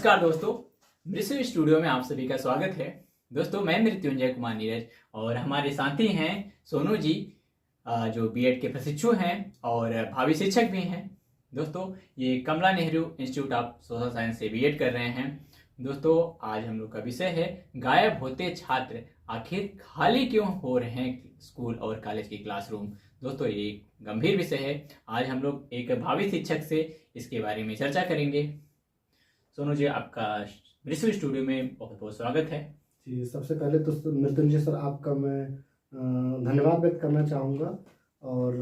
नमस्कार दोस्तों, मृत्यु स्टूडियो में आप सभी का स्वागत है। दोस्तों, मैं मृत्युंजय कुमार नीरज और हमारे साथी हैं सोनू जी, जो बीएड के प्रशिक्षु हैं और भावी शिक्षक भी हैं। दोस्तों, ये Kamla Nehru Institute of Social Science से बीएड कर रहे हैं। दोस्तों, आज हम लोग का विषय है गायब होते छात्र आखिर खाली क्यों हो रहे हैं स्कूल और कॉलेज के क्लासरूम। दोस्तों, ये एक गंभीर विषय है। आज हम लोग एक भावी शिक्षक से इसके बारे में चर्चा करेंगे। सोनू जी, आपका मृत्यु स्टूडियो में बहुत बहुत स्वागत है। जी, सबसे पहले तो मृत्युंजय सर आपका मैं धन्यवाद व्यक्त करना चाहूँगा और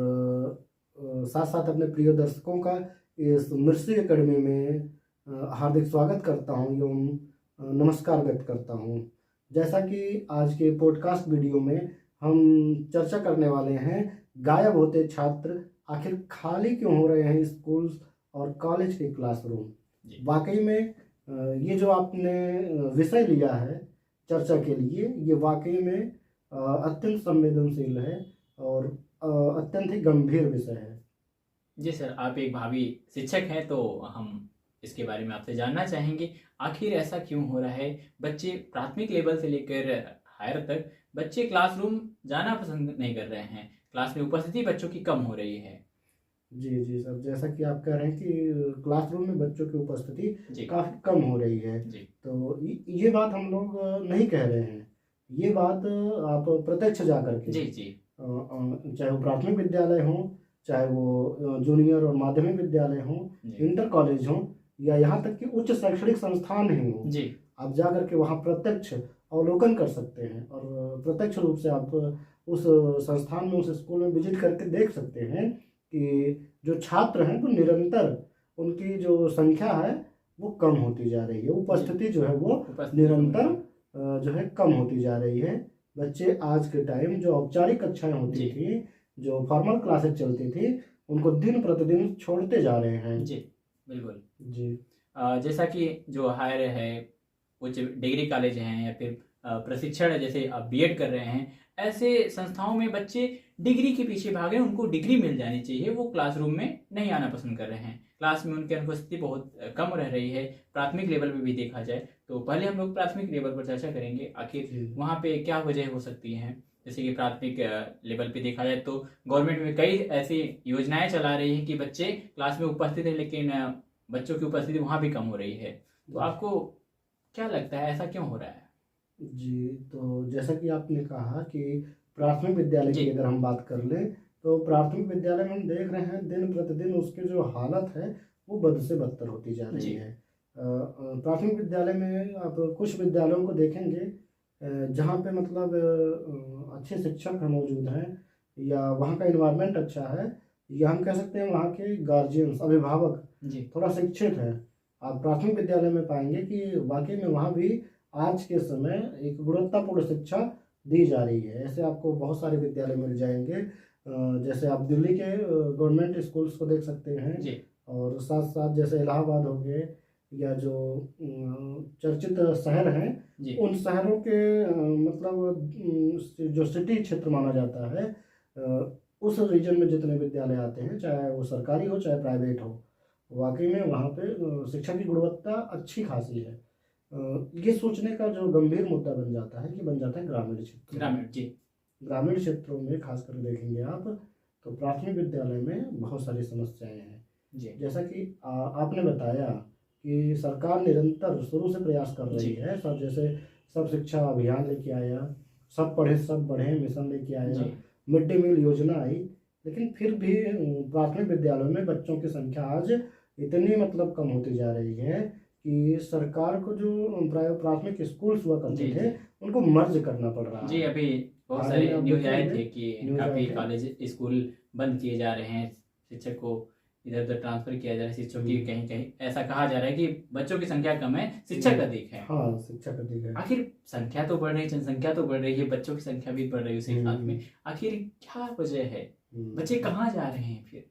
साथ साथ अपने प्रिय दर्शकों का इस मृत्यु एकेडमी में हार्दिक स्वागत करता हूँ एवं नमस्कार व्यक्त करता हूँ। जैसा कि आज के पॉडकास्ट वीडियो में हम चर्चा करने वाले हैं, गायब होते छात्र आखिर खाली क्यों हो रहे हैं स्कूल और कॉलेज के क्लासरूम। वाकई में ये जो आपने विषय लिया है चर्चा के लिए, ये वाकई में अत्यंत संवेदनशील है और अत्यंत ही गंभीर विषय है। जी सर, आप एक भावी शिक्षक हैं तो हम इसके बारे में आपसे जानना चाहेंगे, आखिर ऐसा क्यों हो रहा है। बच्चे प्राथमिक लेवल से लेकर हायर तक बच्चे क्लासरूम जाना पसंद नहीं कर रहे हैं, क्लास में उपस्थिति बच्चों की कम हो रही है। जी सर, जैसा कि आप कह रहे हैं कि क्लासरूम में बच्चों की उपस्थिति काफ़ी कम हो रही है, तो ये बात हम लोग नहीं कह रहे हैं। ये बात आप प्रत्यक्ष जा करके चाहे वो प्राथमिक विद्यालय हो, चाहे वो जूनियर और माध्यमिक विद्यालय हो, इंटर कॉलेज हो, या यहाँ तक कि उच्च शैक्षणिक संस्थान ही हो, आप जा करके वहाँ प्रत्यक्ष अवलोकन कर सकते हैं और प्रत्यक्ष रूप से आप उस संस्थान में, उस स्कूल में विजिट करके देख सकते हैं कि जो छात्र हैं वो निरंतर उनकी जो संख्या है वो कम होती जा रही है, उपस्थिति जो है वो निरंतर जो है कम होती जा रही है। बच्चे आज के टाइम जो औपचारिक कक्षाएं होती थी, जो फॉर्मल क्लासेस चलती थी, उनको दिन प्रतिदिन छोड़ते जा रहे हैं। जी बिल्कुल जी। जैसा कि जो हायर है, उच्च डिग्री कॉलेज हैं या फिर प्रशिक्षण जैसे आप बीएड कर रहे हैं, ऐसे संस्थाओं में बच्चे डिग्री के पीछे भाग रहे हैं, उनको डिग्री मिल जानी चाहिए, वो क्लासरूम में नहीं आना पसंद कर रहे हैं। क्लास में उनकी अनुपस्थिति बहुत कम रह रही है। प्राथमिक लेवल पे भी देखा जाए तो पहले हम लोग प्राथमिक लेवल पर चर्चा करेंगे, आखिर वहाँ पे क्या वजह हो सकती है। जैसे कि प्राथमिक लेवल पे देखा जाए तो गवर्नमेंट में कई ऐसी योजनाएं चला रही है कि बच्चे क्लास में उपस्थित है, लेकिन बच्चों की उपस्थिति वहाँ भी कम हो रही है। तो आपको क्या लगता है, ऐसा क्यों हो रहा है? जी, तो जैसा कि आपने कहा कि प्राथमिक विद्यालय की अगर हम बात कर लें तो प्राथमिक विद्यालय में हम देख रहे हैं दिन प्रतिदिन उसकी जो हालत है वो बद से बदतर होती जा रही है। प्राथमिक विद्यालय में आप कुछ विद्यालयों को देखेंगे जहाँ पे मतलब अच्छे शिक्षक मौजूद हैं या वहाँ का इन्वायरमेंट अच्छा है, या हम कह सकते हैं वहाँ के गार्जियंस, अभिभावक थोड़ा शिक्षित हैं। आप प्राथमिक विद्यालय में पाएंगे कि वाकई में वहाँ भी आज के समय एक गुणवत्तापूर्ण शिक्षा दी जा रही है। ऐसे आपको बहुत सारे विद्यालय मिल जाएंगे, जैसे आप दिल्ली के गवर्नमेंट स्कूल्स को देख सकते हैं, और साथ साथ जैसे इलाहाबाद हो गए या जो चर्चित शहर हैं, उन शहरों के मतलब जो सिटी क्षेत्र माना जाता है, उस रीजन में जितने विद्यालय आते हैं, चाहे वो सरकारी हो चाहे प्राइवेट हो, वाकई में वहाँ पे शिक्षा की गुणवत्ता अच्छी खासी है। ये सोचने का जो गंभीर मुद्दा बन जाता है ग्रामीण क्षेत्र। ग्रामीण क्षेत्रों में खास कर देखेंगे आप तो प्राथमिक विद्यालय में बहुत सारी समस्याएं हैं। जैसा कि आपने बताया कि सरकार निरंतर शुरू से प्रयास कर रही है, सब जैसे सब शिक्षा अभियान लेके आया, सब पढ़े सब बढ़े मिशन लेके आया, मिड डे मील योजना आई, लेकिन फिर भी प्राथमिक विद्यालयों में बच्चों की संख्या आज इतनी मतलब कम होती जा रही है कि सरकार को जो प्राथमिक स्कूल्स हुआ करते थे उनको मर्ज करना पड़ रहा है। जी, अभी बहुत सारे न्यूज आए थे कि काफी कॉलेज स्कूल बंद किए जा रहे हैं, शिक्षक को इधर उधर ट्रांसफर किया जा रहा है, शिक्षकों की कहीं कहीं ऐसा कहा जा रहा है कि बच्चों की संख्या कम है, शिक्षक अधिक है। हाँ, शिक्षक अधिक है। आखिर संख्या तो बढ़ रही है, जनसंख्या तो बढ़ रही है, बच्चों की संख्या भी बढ़ रही है उसी साथ में, आखिर क्या वजह है, बच्चे कहाँ जा रहे हैं फिर?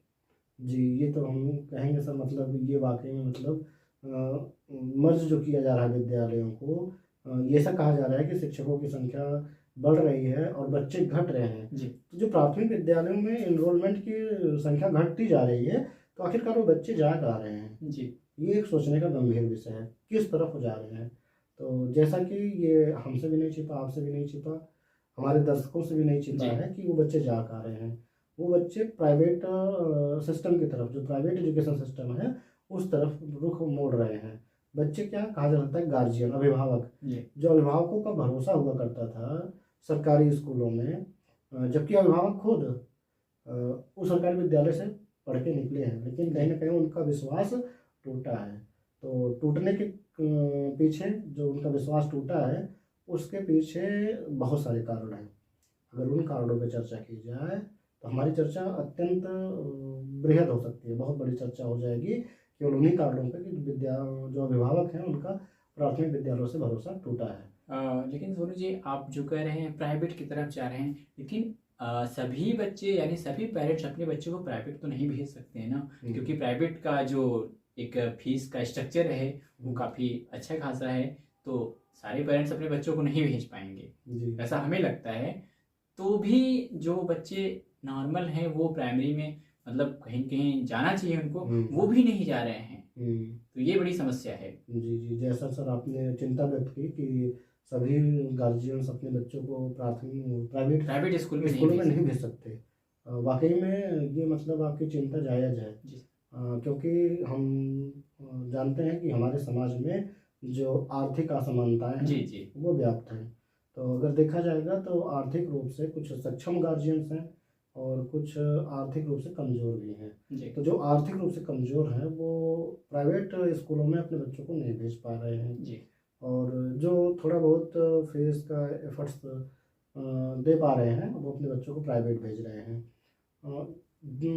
जी, ये तो हम कहेंगे सर, मतलब ये वाकई में मतलब मर्ज जो किया जा रहा है विद्यालयों को, ये ऐसा कहा जा रहा है कि शिक्षकों की संख्या बढ़ रही है और बच्चे घट रहे हैं। तो जो प्राथमिक विद्यालयों में एनरोलमेंट की संख्या घटती जा रही है, तो आखिरकार वो बच्चे जा रहे हैं। ये एक सोचने का गंभीर विषय है, किस तरफ जा रहे हैं। तो जैसा कि ये हमसे भी नहीं छिपा, आपसे भी नहीं छिपा, हमारे दर्शकों से भी नहीं छिपा जी है कि वो बच्चे जा कहाँ रहे हैं। वो बच्चे प्राइवेट सिस्टम की तरफ, जो प्राइवेट एजुकेशन सिस्टम है उस तरफ रुख मोड़ रहे हैं। बच्चे क्या कहा जा सकता है, गार्जियन, अभिभावक, जी जो अभिभावकों का भरोसा हुआ करता था सरकारी स्कूलों में, जबकि अभिभावक खुद उस सरकारी विद्यालय से पढ़ के निकले हैं, लेकिन कहीं ना कहीं उनका विश्वास टूटा है। तो टूटने के पीछे, जो उनका विश्वास टूटा है उसके पीछे बहुत सारे कारण हैं। अगर उन कारणों पर चर्चा की जाए तो हमारी चर्चा अत्यंत बृहद हो सकती है, बहुत बड़ी चर्चा हो जाएगी केवल उन्हीं कारणों पर कि जो अभिभावक हैं उनका प्राथमिक विद्यालयों से भरोसा टूटा है। लेकिन सोनू जी, आप जो कह रहे हैं प्राइवेट की तरफ जा रहे हैं, लेकिन सभी बच्चे यानी सभी पेरेंट्स अपने बच्चों को प्राइवेट तो नहीं भेज सकते हैं ना, क्योंकि प्राइवेट का जो एक फीस का स्ट्रक्चर है वो काफ़ी अच्छा खासा है, तो सारे पेरेंट्स अपने बच्चों को नहीं भेज पाएंगे, ऐसा हमें लगता है। तो भी जो बच्चे नॉर्मल हैं वो प्राइमरी में मतलब कहीं कहीं जाना चाहिए उनको, वो भी नहीं जा रहे हैं, तो ये बड़ी समस्या है। जी जी, जैसा सर आपने चिंता व्यक्त की कि सभी गार्जियंस अपने बच्चों को प्राइवेट स्कूल में नहीं भेज सकते। वाकई में ये मतलब आपकी चिंता जायज़ है। क्योंकि हम जानते हैं कि हमारे समाज में जो आर्थिक असमानताएं हैं जी जी वो व्याप्त हैं। तो अगर देखा जाएगा तो आर्थिक रूप से कुछ सक्षम गार्जियंस हैं और कुछ आर्थिक रूप से कमज़ोर भी हैं। तो जो आर्थिक रूप से कमज़ोर हैं वो प्राइवेट स्कूलों में अपने बच्चों को नहीं भेज पा रहे हैं जी, और जो थोड़ा बहुत फीस का एफर्ट्स दे पा रहे हैं वो अपने बच्चों को प्राइवेट भेज रहे हैं।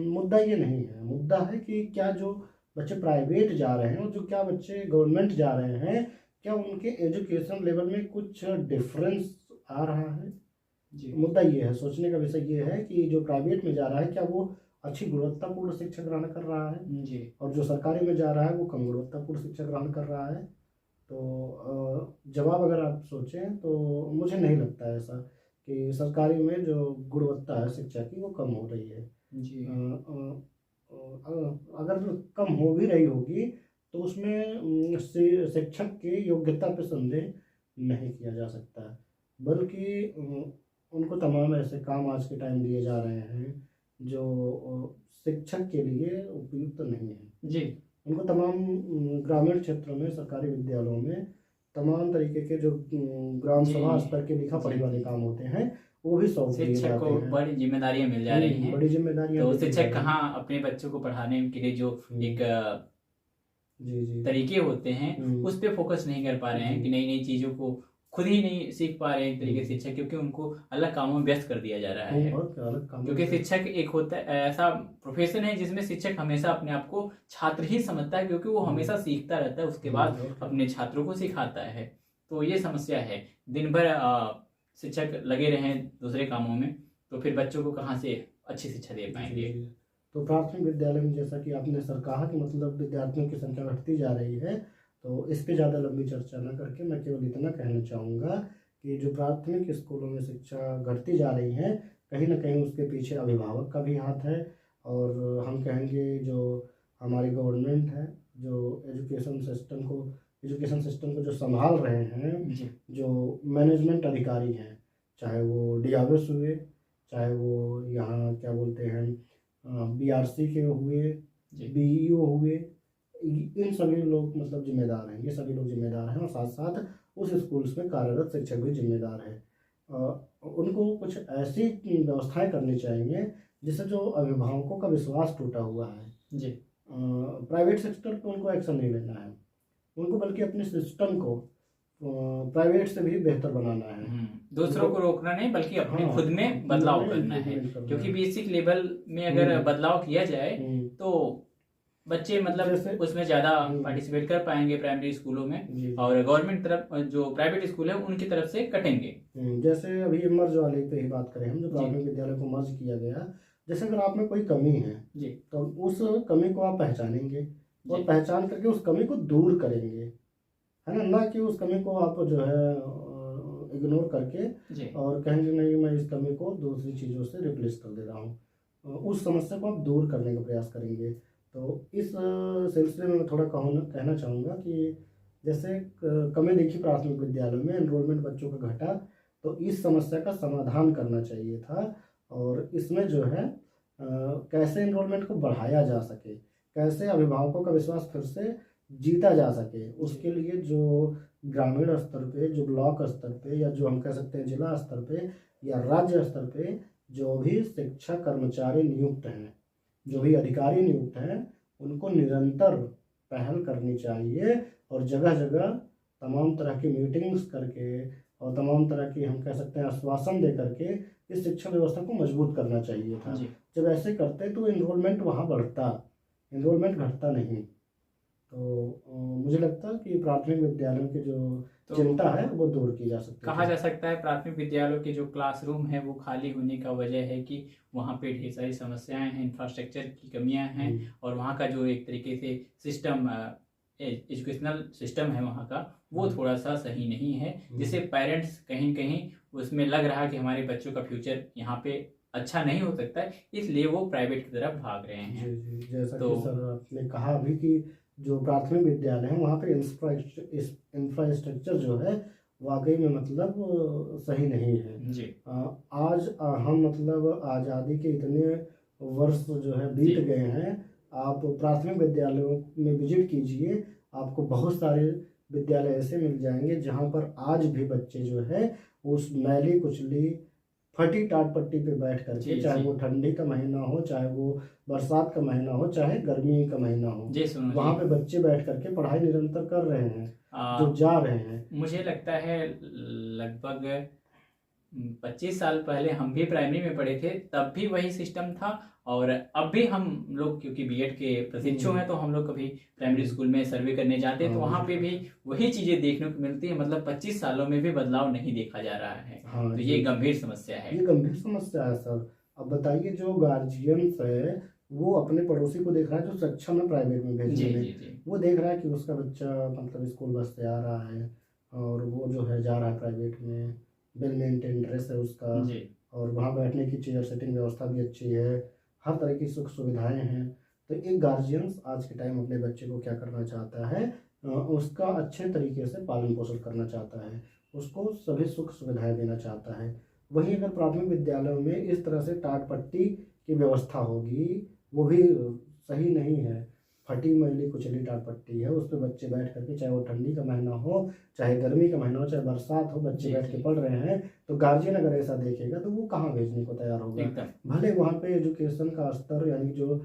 मुद्दा ये नहीं है, मुद्दा है कि क्या जो बच्चे प्राइवेट जा रहे हैं और जो क्या बच्चे गवर्नमेंट जा रहे हैं, क्या उनके एजुकेशन लेवल में कुछ डिफरेंस आ रहा है। मुद्दा ये है, सोचने का विषय ये है कि जो प्राइवेट में जा रहा है क्या वो अच्छी गुणवत्तापूर्ण शिक्षा ग्रहण कर रहा है जी, और जो सरकारी में जा रहा है वो कम गुणवत्तापूर्ण शिक्षा ग्रहण कर रहा है। तो जवाब अगर आप सोचें तो मुझे नहीं लगता है ऐसा कि सरकारी में जो गुणवत्ता है शिक्षा की वो कम हो रही है। जी अगर कम हो भी रही होगी तो उसमें शिक्षक की योग्यता पर संदेह नहीं किया जा सकता, बल्कि उनको तमाम ऐसे काम आज के टाइम दिए जा रहे हैं जो शिक्षक के लिए उपयुक्त नहीं है। जी, उनको तमाम ग्रामीण क्षेत्रों में सरकारी विद्यालयों में तमाम तरीके के जो ग्राम सभा स्तर के लिखा पढ़ी वाले काम होते हैं वो भी सौंप दिए शिक्षक जाते को हैं। बड़ी जिम्मेदारियां मिल जा रही हैं, बड़ी जिम्मेदारियां तो दी जा शिक्षक रही हैं। कहाँ अपने बच्चों को पढ़ाने के लिए जो एक जी जी तरीके होते हैं उस पर फोकस नहीं कर पा रहे हैं, कि नई नई चीज़ों को खुद ही नहीं सीख पा रहे हैं एक तरीके से शिक्षक, क्योंकि उनको अलग कामों में व्यस्त कर दिया जा रहा है। अलग काम, क्योंकि शिक्षक एक होता है ऐसा प्रोफेशन है जिसमें शिक्षक हमेशा अपने आप को छात्र ही समझता है, क्योंकि वो हमेशा सीखता रहता है, उसके बाद अपने छात्रों को सिखाता है। तो ये समस्या है, दिन भर शिक्षक लगे रहें दूसरे कामों में, तो फिर बच्चों को कहाँ से अच्छी शिक्षा दे पाएंगे। तो प्राथमिक विद्यालय में जैसा कि आपने सर कहा कि मतलब विद्यार्थियों की संख्या घटती जा रही है, तो इस पे ज़्यादा लंबी चर्चा न करके मैं केवल इतना कहना चाहूँगा कि जो प्राथमिक स्कूलों में शिक्षा घटती जा रही है कहीं ना कहीं उसके पीछे अभिभावक का भी हाथ है, और हम कहेंगे जो हमारी गवर्नमेंट है, जो एजुकेशन सिस्टम को जो संभाल रहे हैं, जो मैनेजमेंट अधिकारी हैं, चाहे वो DRS हुए, चाहे वो यहाँ क्या बोलते हैं BRC के हुए, BEO हुए, इन सभी लोग मतलब जिम्मेदार हैं, ये सभी लोग जिम्मेदार हैं और साथ साथ उस स्कूल्स में कार्यरत शिक्षक भी जिम्मेदार हैं। उनको कुछ ऐसी व्यवस्थाएं करनी चाहिए जिससे जो अभिभावकों का विश्वास टूटा हुआ है जी, प्राइवेट सेक्टर पर उनको एक्शन नहीं लेना है, उनको बल्कि अपने सिस्टम को प्राइवेट से भी बेहतर बनाना है। दूसरों को रोकना नहीं बल्कि अपने खुद में बदलाव करना है, क्योंकि बेसिक लेवल में अगर बदलाव किया जाए तो बच्चे मतलब उसमें ज़्यादा पार्टिसिपेट कर पाएंगे प्राइमरी स्कूलों में, और गवर्नमेंट तरफ जो प्राइवेट स्कूल है उनकी तरफ से कटेंगे। जैसे अभी मर्ज वाले पे ही बात करें हम, जो प्राथमिक विद्यालय को मर्ज किया गया, जैसे अगर आप में कोई कमी है जी, तो उस कमी को आप पहचानेंगे और पहचान करके उस कमी को दूर करेंगे, है ना कि उस कमी को आप जो है इग्नोर करके और कहेंगे नहीं मैं इस कमी को दूसरी चीज़ों से रिप्लेस कर दे रहा हूँ, उस समस्या को आप दूर करने का प्रयास करेंगे। तो इस सिलसिले में मैं थोड़ा कहना चाहूँगा कि जैसे कमी देखी प्राथमिक विद्यालय में एनरोलमेंट बच्चों का घटा, तो इस समस्या का समाधान करना चाहिए था। और इसमें जो है कैसे एनरोलमेंट को बढ़ाया जा सके, कैसे अभिभावकों का विश्वास फिर से जीता जा सके, उसके लिए जो ग्रामीण स्तर पे, जो ब्लॉक स्तर पे, या जो हम कह सकते हैं जिला स्तर पे या राज्य स्तर पे जो भी शिक्षा कर्मचारी नियुक्त हैं, जो भी अधिकारी नियुक्त हैं, उनको निरंतर पहल करनी चाहिए और जगह जगह तमाम तरह की मीटिंग्स करके और तमाम तरह की हम कह सकते हैं आश्वासन दे करके इस शिक्षा व्यवस्था को मजबूत करना चाहिए था। जब ऐसे करते तो एनरोलमेंट वहाँ बढ़ता, एनरोलमेंट घटता नहीं। तो मुझे लगता है कि प्राथमिक विद्यालयों की जो चिंता है वो दूर की जा सकती है। कहा जा सकता है प्राथमिक विद्यालयों के जो क्लासरूम है वो खाली होने का वजह है कि वहाँ पे ढेर सारी समस्याएं हैं, इंफ्रास्ट्रक्चर की कमियां हैं, और वहाँ का जो एक तरीके से सिस्टम, एजुकेशनल सिस्टम है वहाँ का, वो थोड़ा सा सही नहीं है, जिससे पेरेंट्स कहीं कहीं उसमें लग रहा है कि हमारे बच्चों का फ्यूचर यहाँ पे अच्छा नहीं हो सकता है, इसलिए वो प्राइवेट की तरफ भाग रहे हैं। जी, जैसा कि सर आपने कहा अभी कि जो प्राथमिक विद्यालय है वहाँ पे इंफ्रास्ट्रक्चर जो है वाकई में मतलब सही नहीं है जी। आज हम मतलब आज़ादी के इतने वर्ष जो है बीत गए हैं, आप प्राथमिक विद्यालयों में विजिट कीजिए, आपको बहुत सारे विद्यालय ऐसे मिल जाएंगे जहाँ पर आज भी बच्चे जो है उस मैली कुचली फटी टाट पट्टी पे बैठ करके, चाहे वो ठंडी का महीना हो, चाहे वो बरसात का महीना हो, चाहे गर्मी का महीना हो, वहाँ पे बच्चे बैठ करके पढ़ाई निरंतर कर रहे हैं, जो जा रहे हैं। मुझे लगता है लगभग 25 साल पहले हम भी प्राइमरी में पढ़े थे, तब भी वही सिस्टम था, और अब भी हम लोग क्योंकि बीएड के प्रशिक्षु हैं तो हम लोग कभी प्राइमरी स्कूल में सर्वे करने जाते हैं तो वहाँ पे भी वही चीजें देखने को मिलती है। मतलब 25 सालों में भी बदलाव नहीं देखा जा रहा है। तो ये गंभीर समस्या है, ये गंभीर समस्या है सर। अब बताइए, जो गार्जियंस है वो अपने पड़ोसी को देख रहा है जो सक्षम है प्राइवेट में भेजने में, वो देख रहा है कि उसका बच्चा मतलब स्कूल बस से आ रहा है और वो जो है जा रहा है प्राइवेट में, वेल मेंटेन ड्रेस है उसका, और वहाँ बैठने की चेयर सेटिंग व्यवस्था भी अच्छी है, हर तरह की सुख सुविधाएं हैं। तो एक गार्जियंस आज के टाइम अपने बच्चे को क्या करना चाहता है, उसका अच्छे तरीके से पालन पोषण करना चाहता है, उसको सभी सुख सुविधाएं देना चाहता है। वहीं अगर प्राथमिक विद्यालयों में इस तरह से टाट पट्टी की व्यवस्था होगी, वो भी सही नहीं है, फटी मैली कुचली टाट पट्टी है, उस पर बच्चे बैठ करके, चाहे वो ठंडी का महीना हो, चाहे गर्मी का महीना हो, चाहे बरसात हो, बच्चे बैठ के पढ़ रहे हैं, तो गार्जियन अगर ऐसा देखेगा तो वो कहाँ भेजने को तैयार होगा। भले वहाँ पे एजुकेशन का स्तर यानी जो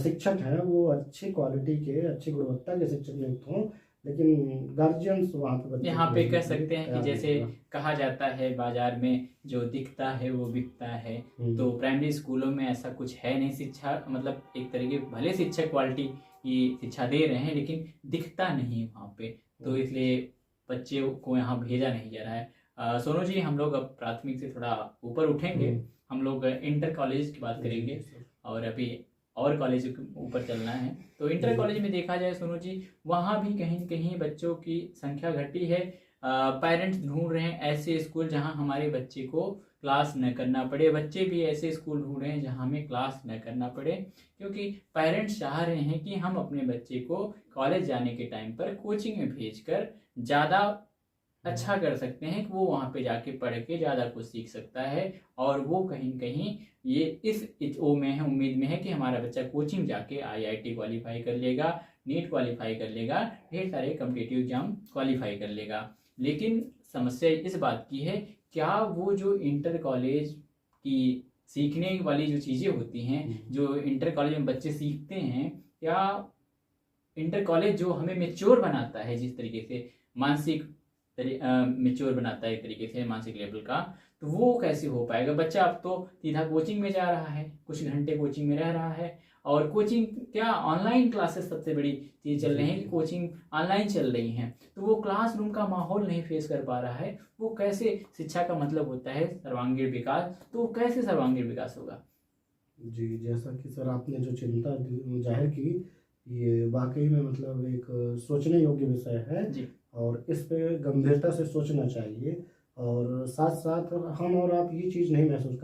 शिक्षक हैं वो अच्छी क्वालिटी के, अच्छी गुणवत्ता के शिक्षक नियुक्त हों, लेकिन गार्जियंस वहाँ पे यहाँ पे कह सकते हैं कि जैसे कहा जाता है बाजार में जो दिखता है वो बिकता है, तो प्राइमरी स्कूलों में ऐसा कुछ है नहीं। शिक्षा मतलब एक तरीके भले शिक्षक क्वालिटी की शिक्षा दे रहे हैं लेकिन दिखता नहीं वहाँ पे, तो इसलिए बच्चे को यहाँ भेजा नहीं जा रहा है। सोनू जी, हम लोग अब प्राथमिक से थोड़ा ऊपर उठेंगे, हम लोग इंटर कॉलेज की बात करेंगे और अभी और कॉलेज के ऊपर चलना है। तो इंटर कॉलेज में देखा जाए सोनू जी, वहाँ भी कहीं कहीं बच्चों की संख्या घटी है। पेरेंट्स ढूंढ रहे हैं ऐसे स्कूल जहाँ हमारे बच्चे को क्लास न करना पड़े, बच्चे भी ऐसे स्कूल ढूंढ रहे हैं जहाँ हमें क्लास न करना पड़े, क्योंकि पेरेंट्स चाह रहे हैं कि हम अपने बच्चे को कॉलेज जाने के टाइम पर कोचिंग में भेजकर ज़्यादा अच्छा कर सकते हैं कि वो वहाँ पे जाके पढ़ के ज़्यादा कुछ सीख सकता है, और वो कहीं कहीं ये इस वो में है, उम्मीद में है कि हमारा बच्चा कोचिंग जाके आईआईटी क्वालिफाई कर लेगा, नीट क्वालिफाई कर लेगा, ढेर सारे कॉम्पिटिटिव एग्जाम क्वालिफाई कर लेगा। लेकिन समस्या इस बात की है, क्या वो जो इंटर कॉलेज की सीखने वाली जो चीज़ें होती हैं, जो इंटर कॉलेज में बच्चे सीखते हैं, क्या इंटर कॉलेज जो हमें मेच्योर बनाता है, जिस तरीके से मानसिक मेच्योर बनाता है एक तरीके से मानसिक लेवल का, तो वो कैसे हो पाएगा। बच्चा अब तो सीधा कोचिंग में जा रहा है, कुछ घंटे कोचिंग में रह रहा है, और कोचिंग क्या ऑनलाइन क्लासेस सबसे बड़ी चीज़ चल रही है कि कोचिंग ऑनलाइन चल रही हैं, तो वो क्लासरूम का माहौल नहीं फेस कर पा रहा है। वो कैसे, शिक्षा का मतलब होता है सर्वांगीण विकास, तो वो कैसे सर्वांगीण विकास होगा। जी, जैसा कि सर आपने जो चिंता जाहिर की, ये वाकई में मतलब एक सोचने योग्य विषय है जी, और इस पे गंभीरता से सोचना चाहिए। और साथ साथ हम और आप ये चीज़ नहीं महसूस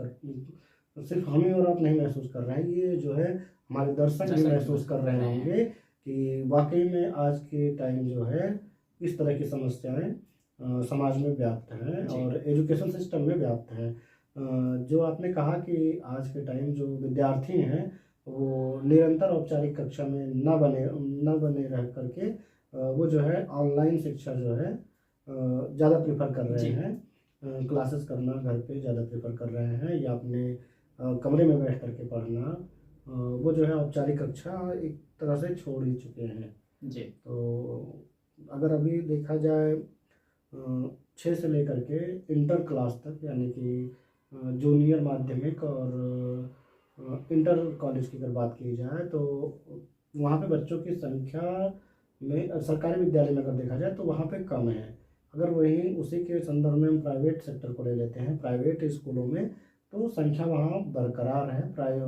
सिर्फ हम ही और आप नहीं महसूस कर रहे हैं, ये जो है हमारे दर्शक भी महसूस कर रहे होंगे कि वाकई में आज के टाइम जो है इस तरह की समस्याएं समाज में व्याप्त हैं और एजुकेशन सिस्टम में व्याप्त हैं। जो आपने कहा कि आज के टाइम जो विद्यार्थी हैं वो निरंतर औपचारिक कक्षा में न बने रह करके वो जो है ऑनलाइन शिक्षा जो है ज़्यादा प्रेफर कर रहे हैं। क्लासेस करना घर पे ज़्यादा प्रेफर कर रहे हैं या अपने कमरे में बैठ करके पढ़ना, वो जो है औपचारिक कक्षा एक तरह से छोड़ ही चुके हैं जी। तो अगर अभी देखा जाए 6 से लेकर के इंटर क्लास तक, यानी कि जूनियर माध्यमिक और इंटर कॉलेज की अगर बात की जाए तो वहाँ पे बच्चों की संख्या में सरकारी विद्यालय में अगर देखा जाए तो वहाँ पे कम है। अगर वहीं उसी के संदर्भ में हम प्राइवेट सेक्टर को ले लेते हैं, प्राइवेट स्कूलों में तो संख्या वहाँ बरकरार है,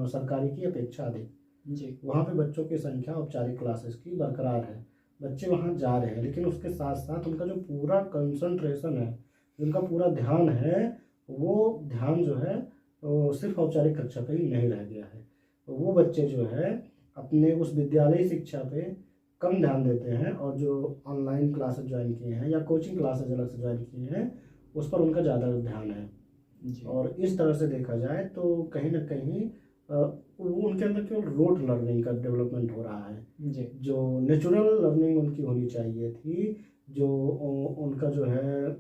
सरकारी की अपेक्षा अधिक जी। वहाँ पे बच्चों की संख्या औपचारिक क्लासेस की बरकरार है, बच्चे वहाँ जा रहे हैं, लेकिन उसके साथ साथ उनका जो पूरा कंसंट्रेशन है, उनका पूरा ध्यान है, वो ध्यान जो है सिर्फ औपचारिक कक्षा पे ही नहीं रह गया है। तो वो बच्चे जो है अपने उस विद्यालयी शिक्षा पे कम ध्यान देते हैं और जो ऑनलाइन क्लासेस ज्वाइन किए हैं या कोचिंग क्लासेस अलग से ज्वाइन किए हैं उस पर उनका ज़्यादा ध्यान है जी। और इस तरह से देखा जाए तो कहीं ना कहीं उनके अंदर केवल रोट लर्निंग का डेवलपमेंट हो रहा है जी। जो नेचुरल लर्निंग उनकी होनी चाहिए थी, जो उनका जो है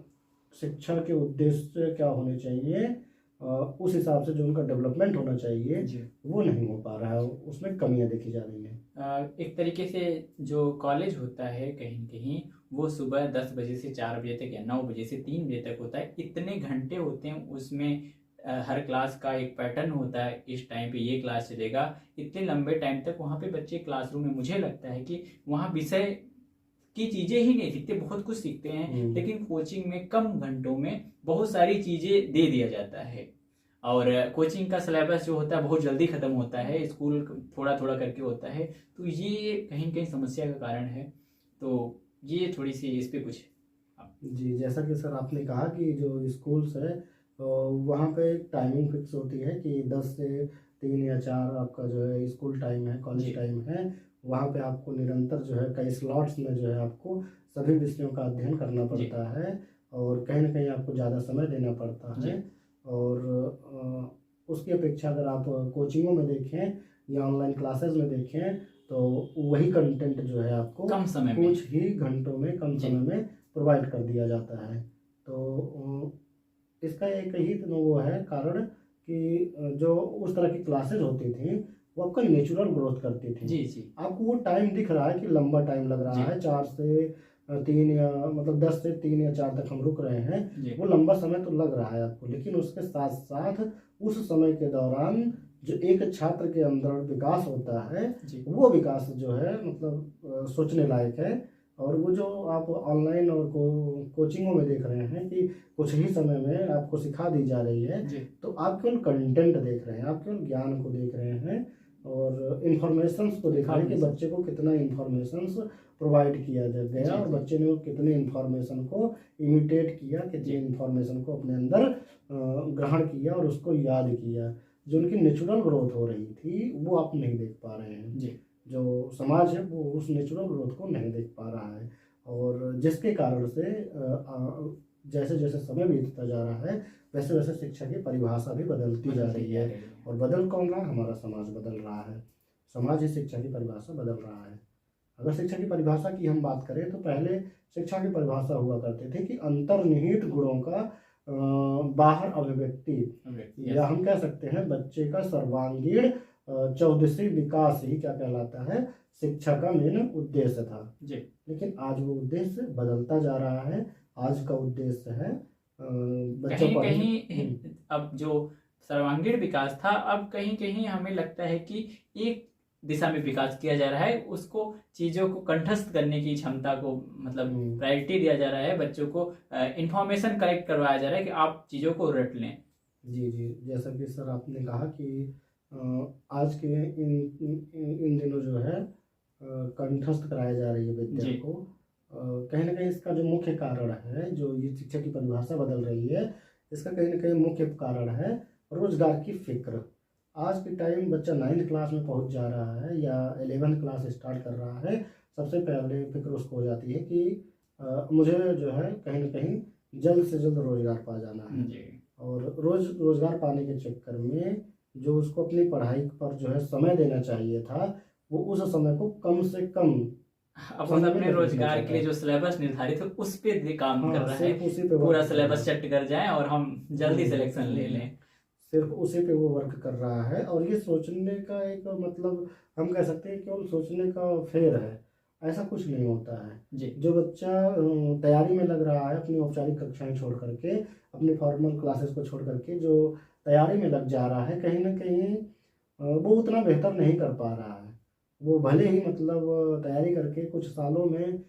शिक्षा के उद्देश्य क्या होने चाहिए, उस हिसाब से जो उनका डेवलपमेंट होना चाहिए वो नहीं हो पा रहा है, उसमें कमियां देखी जा रही हैं। एक तरीके से जो कॉलेज होता है कहीं न कहीं वो सुबह 10 बजे से 4 बजे तक या 9 बजे से 3 बजे तक होता है। इतने घंटे होते हैं उसमें, हर क्लास का एक पैटर्न होता है, इस टाइम पे ये क्लास चलेगा। इतने लंबे टाइम तक वहाँ पे बच्चे क्लासरूम में, मुझे लगता है कि वहाँ विषय की चीज़ें ही नहीं सीखते, बहुत कुछ सीखते हैं, लेकिन कोचिंग में कम घंटों में बहुत सारी चीज़ें दे दिया जाता है और कोचिंग का सिलेबस जो होता है बहुत जल्दी ख़त्म होता है, स्कूल थोड़ा थोड़ा करके होता है, तो ये कहीं कहीं समस्या का कारण है। तो ये थोड़ी सी इस पे कुछ जी, जैसा कि सर आपने कहा कि जो स्कूल्स है तो वहाँ पे टाइमिंग फिक्स होती है कि 10 से 3 या 4 आपका जो है स्कूल टाइम है, कॉलेज टाइम है। वहाँ पे आपको निरंतर जो है कई स्लॉट्स में जो है आपको सभी विषयों का अध्ययन करना पड़ता है और कहीं ना कहीं आपको ज़्यादा समय देना पड़ता है और उसकी अपेक्षा अगर आप कोचिंगों में देखें या ऑनलाइन क्लासेस में देखें तो वही कंटेंट जो है आपको कम समय में, कुछ ही घंटों में, कम समय में प्रोवाइड कर दिया जाता है। तो इसका एक ही वो है कारण कि जो उस तरह की क्लासेस होती थी वो आपका नेचुरल ग्रोथ करती थी। जी। आपको वो टाइम दिख रहा है कि लंबा टाइम लग रहा है, 4 से 3 या मतलब 10 से 3 या 4 तक हम रुक रहे हैं, वो लंबा समय तो लग रहा है आपको, लेकिन उसके साथ साथ उस समय के दौरान जो एक छात्र के अंदर विकास होता है वो विकास जो है मतलब सोचने लायक है। और वो जो आप ऑनलाइन और कोचिंगों में देख रहे हैं कि कुछ ही समय में आपको सिखा दी जा रही है, तो आप केवल कंटेंट देख रहे हैं, आप केवल ज्ञान को देख रहे हैं और इन्फॉर्मेशंस को देख रहे हैं कि बच्चे को कितना इन्फॉर्मेशंस प्रोवाइड किया गया और बच्चे ने कितने इन्फॉर्मेशन को इमिटेट किया, कितने इन्फॉर्मेशन को अपने अंदर ग्रहण किया और उसको याद किया। जो उनकी नेचुरल ग्रोथ हो रही थी वो आप नहीं देख पा रहे हैं। जो समाज है वो उस नेचुरल ग्रोथ को नहीं देख पा रहा है और जिसके कारण से जैसे जैसे समय बीतता जा रहा है वैसे वैसे शिक्षा की परिभाषा भी बदलती जा रही है। और बदल कौन रहा है? हमारा समाज बदल रहा है, समाज ही शिक्षा की परिभाषा बदल रहा है। अगर शिक्षा की परिभाषा की हम बात करें तो पहले शिक्षा की परिभाषा हुआ करते थे कि अंतर्निहित गुणों का बाहर अभिव्यक्ति, या हम कह सकते हैं बच्चे का सर्वांगीण चौदसवीं विकास ही क्या कहलाता है, शिक्षा का मेन उद्देश्य था। लेकिन आज वो उद्देश्य बदलता जा रहा है। आज का उद्देश्य है कहीं कहीं अब जो सर्वांगीण विकास था अब कहीं कहीं हमें लगता है कि एक दिशा में विकास किया जा रहा है, उसको चीज़ों को कंठस्थ करने की क्षमता को मतलब प्रायोरिटी दिया जा रहा है, बच्चों को इंफॉर्मेशन कलेक्ट करवाया जा रहा है कि आप चीज़ों को रट लें। जी, जैसा कि सर आपने कहा कि आज के इन दिनों जो है कंठस्थ कराया जा रही है विद्या को। कहीं ना कहीं इसका जो मुख्य कारण है, जो ये शिक्षा की परिभाषा बदल रही है, इसका कहीं ना कहीं मुख्य कारण है रोजगार की फिक्र। आज के टाइम बच्चा 9th क्लास में पहुंच जा रहा है या 11th क्लास स्टार्ट कर रहा है, सबसे पहले फिक्र उसको हो जाती है कि मुझे जो है कहीं ना कहीं जल्द से जल्द रोजगार पा जाना है। जी। और रोजगार पाने के चक्कर में जो उसको अपनी पढ़ाई पर जो है समय देना चाहिए था, वो उस समय को कम से कम अब वो समय में अपने व्यतीत रोजगार करता के लिए है। जो सिलेबस निर्धारित है उस पे काम कर हाँ, रहा है, सिर्फ उसी पे पूरा वर्क कर रहा सिलेबस है। सेट कर जाए और हम जल्दी सिलेक्शन ले हम्म, लें। सिर्फ उसी पे वो वर्क कर रहा है। और ये सोचने का एक मतलब हम कह सकते हैं केवल सोचने का फेर है, ऐसा कुछ नहीं होता है। जी। जो बच्चा तैयारी में लग रहा है, अपनी औपचारिक कक्षाएं छोड़ करके, अपनी फॉर्मल क्लासेस को छोड़ करके जो तैयारी में लग जा रहा है, कहीं ना कहीं वो उतना बेहतर नहीं कर पा रहा है। वो भले ही मतलब तैयारी करके कुछ सालों में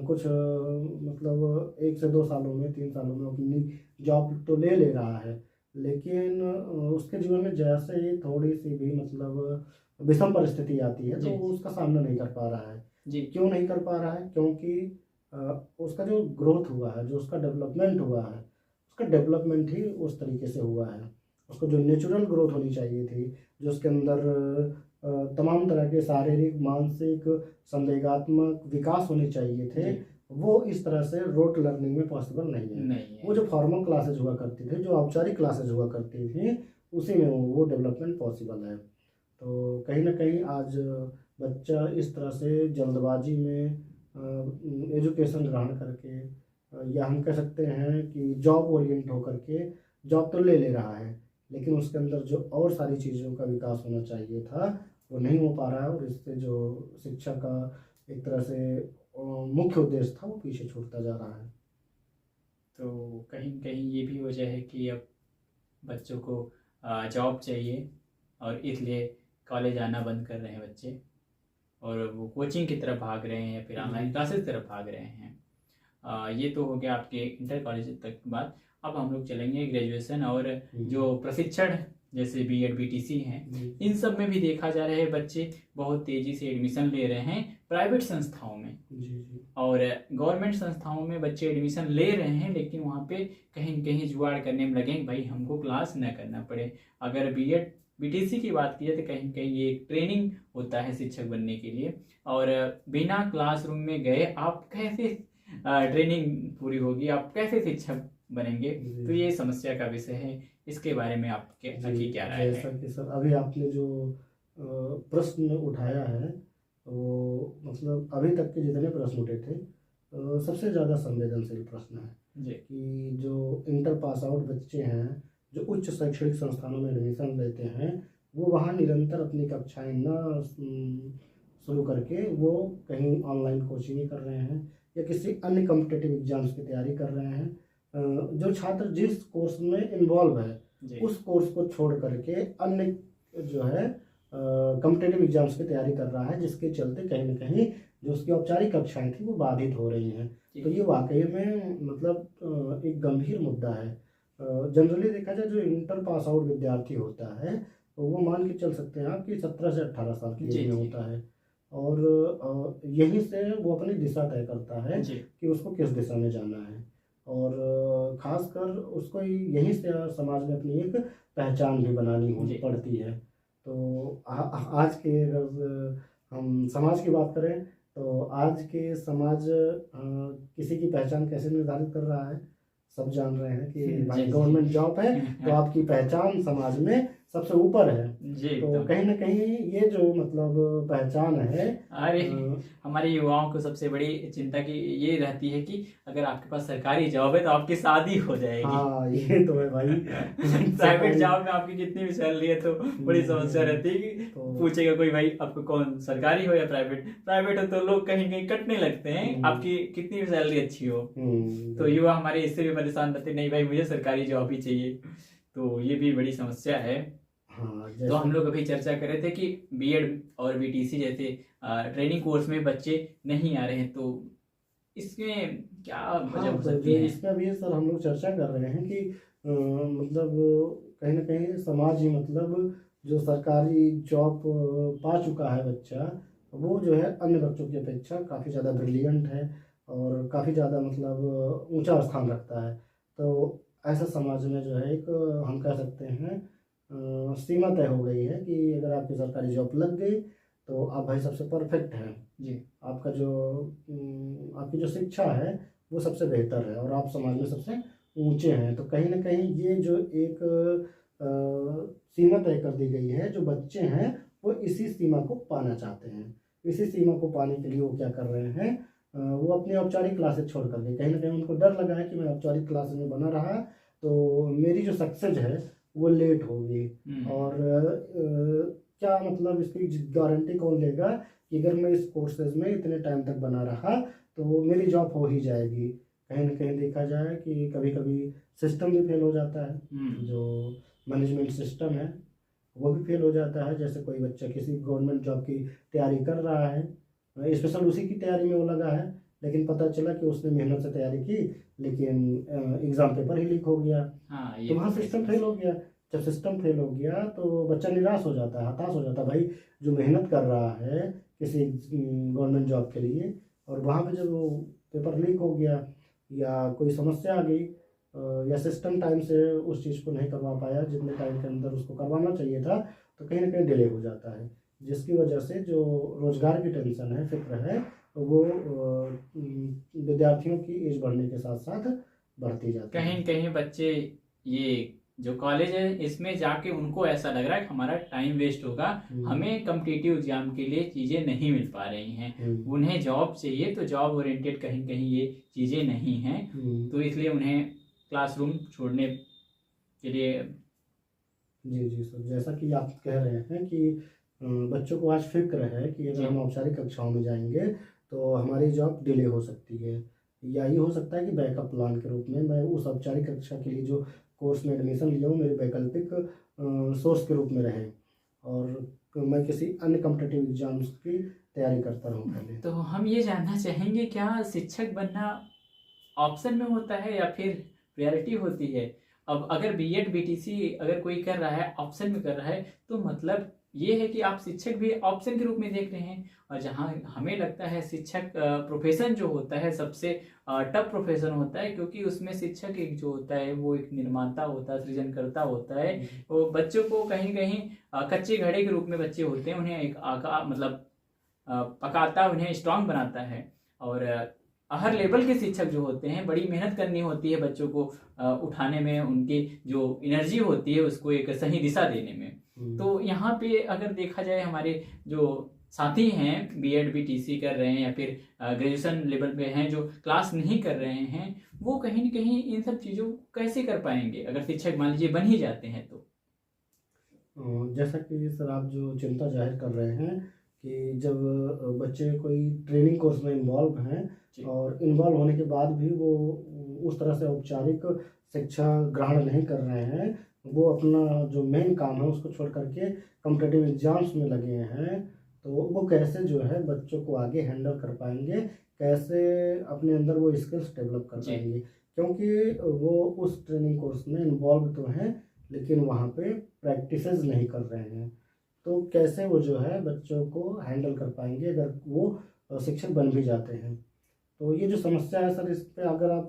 कुछ मतलब 1 से 2 सालों में 3 सालों में अपनी जॉब तो ले ले रहा है, लेकिन उसके जीवन में जैसे ही थोड़ी सी भी मतलब विषम परिस्थिति आती है तो जी। वो उसका सामना नहीं कर पा रहा है। जी। क्यों नहीं कर पा रहा है? क्योंकि उसका जो ग्रोथ हुआ है, जो उसका डेवलपमेंट हुआ है, उसका डेवलपमेंट ही उस तरीके से हुआ है। उसको जो नेचुरल ग्रोथ होनी चाहिए थी, जो उसके अंदर तमाम तरह के शारीरिक, मानसिक, संवेगात्मक विकास होने चाहिए थे, जी। वो इस तरह से रोट लर्निंग में पॉसिबल नहीं है। नहीं है। वो जो फॉर्मल क्लासेज हुआ करती थी, जो औपचारिक क्लासेज हुआ करती थी, उसी में वो डेवलपमेंट पॉसिबल है। तो कहीं ना कहीं आज बच्चा इस तरह से जल्दबाजी में एजुकेशन ग्रहण करके या हम कह सकते हैं कि जॉब ओरिएंट होकर के जॉब तो ले ले रहा है, लेकिन उसके अंदर जो और सारी चीज़ों का विकास होना चाहिए था वो नहीं हो पा रहा है। और इससे जो शिक्षा का एक तरह से मुख्य उद्देश्य था वो पीछे छूटता जा रहा है। तो कहीं कहीं ये भी वजह है कि अब बच्चों को जॉब चाहिए और इसलिए कॉलेज आना बंद कर रहे हैं बच्चे, और वो कोचिंग की तरफ भाग रहे हैं या फिर ऑनलाइन क्लासेस की तरफ भाग रहे हैं। ये तो हो गया आपके इंटर कॉलेज तक की बात। अब हम लोग चलेंगे ग्रेजुएशन और जो प्रशिक्षण जैसे बीएड बीटीसी हैं, इन सब में भी देखा जा रहा है बच्चे बहुत तेज़ी से एडमिशन ले रहे हैं प्राइवेट संस्थाओं में। और गवर्नमेंट संस्थाओं में बच्चे एडमिशन ले रहे हैं, लेकिन वहाँ पे कहीं कहीं जुगाड़ करने में लगे भाई हमको क्लास न करना पड़े। अगर बीएड बीटीसी की बात की जाए तो कहीं कहीं ये एक ट्रेनिंग होता है शिक्षक बनने के लिए, और बिना क्लासरूम में गए आप कैसे ट्रेनिंग पूरी होगी, आप कैसे शिक्षक बनेंगे? तो ये समस्या का विषय है, इसके बारे में आपकी क्या राय है? जैसा कि सर अभी आपने जो प्रश्न उठाया है, वो मतलब अभी तक के जितने प्रश्न उठे थे सबसे ज़्यादा संवेदनशील प्रश्न है जी। कि जो इंटर पास आउट बच्चे हैं, जो उच्च शैक्षणिक संस्थानों में एडमिशन लेते हैं, वो वहाँ निरंतर अपनी कक्षाएं न शुरू करके वो कहीं ऑनलाइन कोचिंग कर रहे हैं या किसी अन्य कॉम्पिटिटिव एग्जाम्स की तैयारी कर रहे हैं। जो छात्र जिस कोर्स में इन्वॉल्व है उस कोर्स को छोड़ करके अन्य जो है कॉम्पिटिटिव एग्जाम्स की तैयारी कर रहा है, जिसके चलते कहीं ना कहीं जो उसकी औपचारिक कक्षाएं थी वो बाधित हो रही हैं। तो ये वाकई में मतलब एक गंभीर मुद्दा है। जनरली देखा जाए जो इंटर पास आउट विद्यार्थी होता है तो वो मान के चल सकते हैं आप कि 17 से 18 साल की एज में होता है, और यहीं से वो अपनी दिशा तय करता है कि उसको किस दिशा में जाना है। और ख़ासकर उसको यहीं से समाज में अपनी एक पहचान भी बनानी पड़ती है। तो आज के अगर हम समाज की बात करें तो आज के समाज किसी की पहचान कैसे निर्धारित कर रहा है? सब जान रहे हैं कि भाई गवर्नमेंट जॉब है तो आपकी पहचान समाज में सबसे ऊपर है। तो कहीं ना कहीं ये जो मतलब पहचान है, अरे हमारे युवाओं को सबसे बड़ी चिंता की ये रहती है कि अगर आपके पास सरकारी जॉब है तो आपकी शादी हो जाएगी। हाँ ये तो है भाई। प्राइवेट जॉब में आपकी कितनी भी सैलरी है तो बड़ी समस्या रहती है कि पूछेगा कोई भाई आपको कौन सरकारी हो या प्राइवेट हो, तो लोग कहीं कहीं कटने लगते हैं आपकी कितनी भी सैलरी अच्छी हो। तो युवा हमारे इससे भी परेशान रहते नहीं भाई मुझे सरकारी जॉब ही चाहिए। तो ये भी बड़ी समस्या है। हाँ, तो हम लोग अभी चर्चा कर रहे थे कि बीएड और बीटीसी जैसे ट्रेनिंग कोर्स में बच्चे नहीं आ रहे हैं, तो इसमें क्या वजह हो सकती है? इसमें भी सर हम लोग चर्चा कर रहे हैं कि मतलब कहीं ना कहीं समाज ही मतलब जो सरकारी जॉब पा चुका है बच्चा, वो जो है अन्य बच्चों की अपेक्षा काफ़ी ज़्यादा ब्रिलियंट है और काफ़ी ज़्यादा मतलब ऊंचा स्थान रखता है। तो ऐसा समाज में जो है एक हम कह सकते हैं सीमा तय हो गई है कि अगर आपकी सरकारी जॉब लग गई तो आप भाई सबसे परफेक्ट हैं। जी। आपका जो आपकी जो शिक्षा है वो सबसे बेहतर है और आप समाज में सबसे ऊंचे हैं। तो कहीं ना कहीं ये जो एक सीमा तय कर दी गई है, जो बच्चे हैं वो इसी सीमा को पाना चाहते हैं। इसी सीमा को पाने के लिए वो क्या कर रहे हैं, वो अपनी औपचारिक क्लासेस छोड़ करके, कहीं ना कहीं उनको डर लगा है कि मैं औपचारिक क्लासेस में बना रहा तो मेरी जो सक्सेस है वो लेट होगी। और क्या मतलब इसकी गारंटी कौन लेगा कि अगर मैं इस कोर्सेज में इतने टाइम तक बना रहा तो मेरी जॉब हो ही जाएगी। कहीं ना कहीं देखा जाए कि कभी कभी सिस्टम भी फेल हो जाता है, जो मैनेजमेंट सिस्टम है वो भी फेल हो जाता है। जैसे कोई बच्चा किसी गवर्नमेंट जॉब की तैयारी कर रहा है, स्पेशल उसी की तैयारी में वो लगा है, लेकिन पता चला कि उसने मेहनत से तैयारी की लेकिन एग्ज़ाम पेपर ही लीक हो गया। तो वहाँ सिस्टम फेल हो गया। जब सिस्टम फेल हो गया तो बच्चा निराश हो जाता है, हताश हो जाता है। भाई जो मेहनत कर रहा है किसी गवर्नमेंट जॉब के लिए और वहाँ पे जब वो पेपर लीक हो गया या कोई समस्या आ गई या सिस्टम टाइम से उस चीज़ को नहीं करवा पाया जितने टाइम के अंदर उसको करवाना चाहिए था, तो कहीं ना कहीं डिले हो जाता है, जिसकी वजह से जो रोजगार की टेंशन है, फिक्र है, वो विद्यार्थियों की एज बढ़ने के साथ साथ बढ़ती जाती है। कहीं कहीं बच्चे ये जो कॉलेज है इसमें जाके उनको ऐसा लग रहा है कि हमारा टाइम वेस्ट होगा, हमें कॉम्पिटिटिव एग्जाम के लिए चीज़ें नहीं मिल पा रही हैं, उन्हें जॉब चाहिए तो जॉब ओरिएंटेड कहीं कहीं ये चीज़ें नहीं हैं, तो इसलिए उन्हें क्लासरूम छोड़ने के लिए। जी जी सर, जैसा कि आप कह रहे हैं कि बच्चों को आज फिक्र है कि अगर हम औपचारिक कक्षाओं में जाएंगे तो हमारी जॉब डिले हो सकती है, या ये हो सकता है कि बैकअप प्लान के रूप में मैं उस औपचारिक कक्षा के लिए जो कोर्स में एडमिशन लिया हूँ मेरे वैकल्पिक सोर्स के रूप में रहे और मैं किसी अन्य कॉम्पिटिटिव एग्जाम्स की तैयारी करता रहूँ पहले। तो हम ये जानना चाहेंगे क्या शिक्षक बनना ऑप्शन में होता है या फिर प्रायोरिटी होती है? अब अगर बीएड बीटीसी अगर कोई कर रहा है ऑप्शन में कर रहा है तो मतलब ये है कि आप शिक्षक भी ऑप्शन के रूप में देख रहे हैं, और जहाँ हमें लगता है शिक्षक प्रोफेशन जो होता है सबसे टफ प्रोफेशन होता है, क्योंकि उसमें शिक्षक एक जो होता है वो एक निर्माता होता है, सृजनकर्ता होता है। वो बच्चों को कहीं कहीं कच्चे घड़े के रूप में बच्चे होते हैं, उन्हें एक आकार मतलब पकाता, उन्हें स्ट्रांग बनाता है। और हर लेवल के शिक्षक जो होते हैं बड़ी मेहनत करनी होती है बच्चों को उठाने में, उनकी जो एनर्जी होती है उसको एक सही दिशा देने में। तो यहाँ पे अगर देखा जाए हमारे जो साथी हैं बीएड बीटीसी कर रहे हैं या फिर ग्रेजुएशन लेवल पे हैं जो क्लास नहीं कर रहे हैं, वो कहीं न कहीं इन सब चीज़ों को कैसे कर पाएंगे अगर शिक्षक मान लीजिए बन ही जाते हैं तो? जैसा कि सर आप जो चिंता जाहिर कर रहे हैं कि जब बच्चे कोई ट्रेनिंग कोर्स में इन्वॉल्व हैं और इन्वॉल्व होने के बाद भी वो उस तरह से औपचारिक शिक्षा ग्रहण नहीं कर रहे हैं, वो अपना जो मेन काम है उसको छोड़ करके कॉम्पिटिटिव एग्जाम्स में लगे हैं, तो वो कैसे जो है बच्चों को आगे हैंडल कर पाएंगे, कैसे अपने अंदर वो स्किल्स डेवलप कर पाएंगे, क्योंकि वो उस ट्रेनिंग कोर्स में इन्वॉल्व तो हैं लेकिन वहाँ पे प्रैक्टिसेस नहीं कर रहे हैं। तो कैसे वो जो है बच्चों को हैंडल कर पाएंगे अगर वो शिक्षक बन भी जाते हैं। तो ये जो समस्या है सर, इस पे अगर आप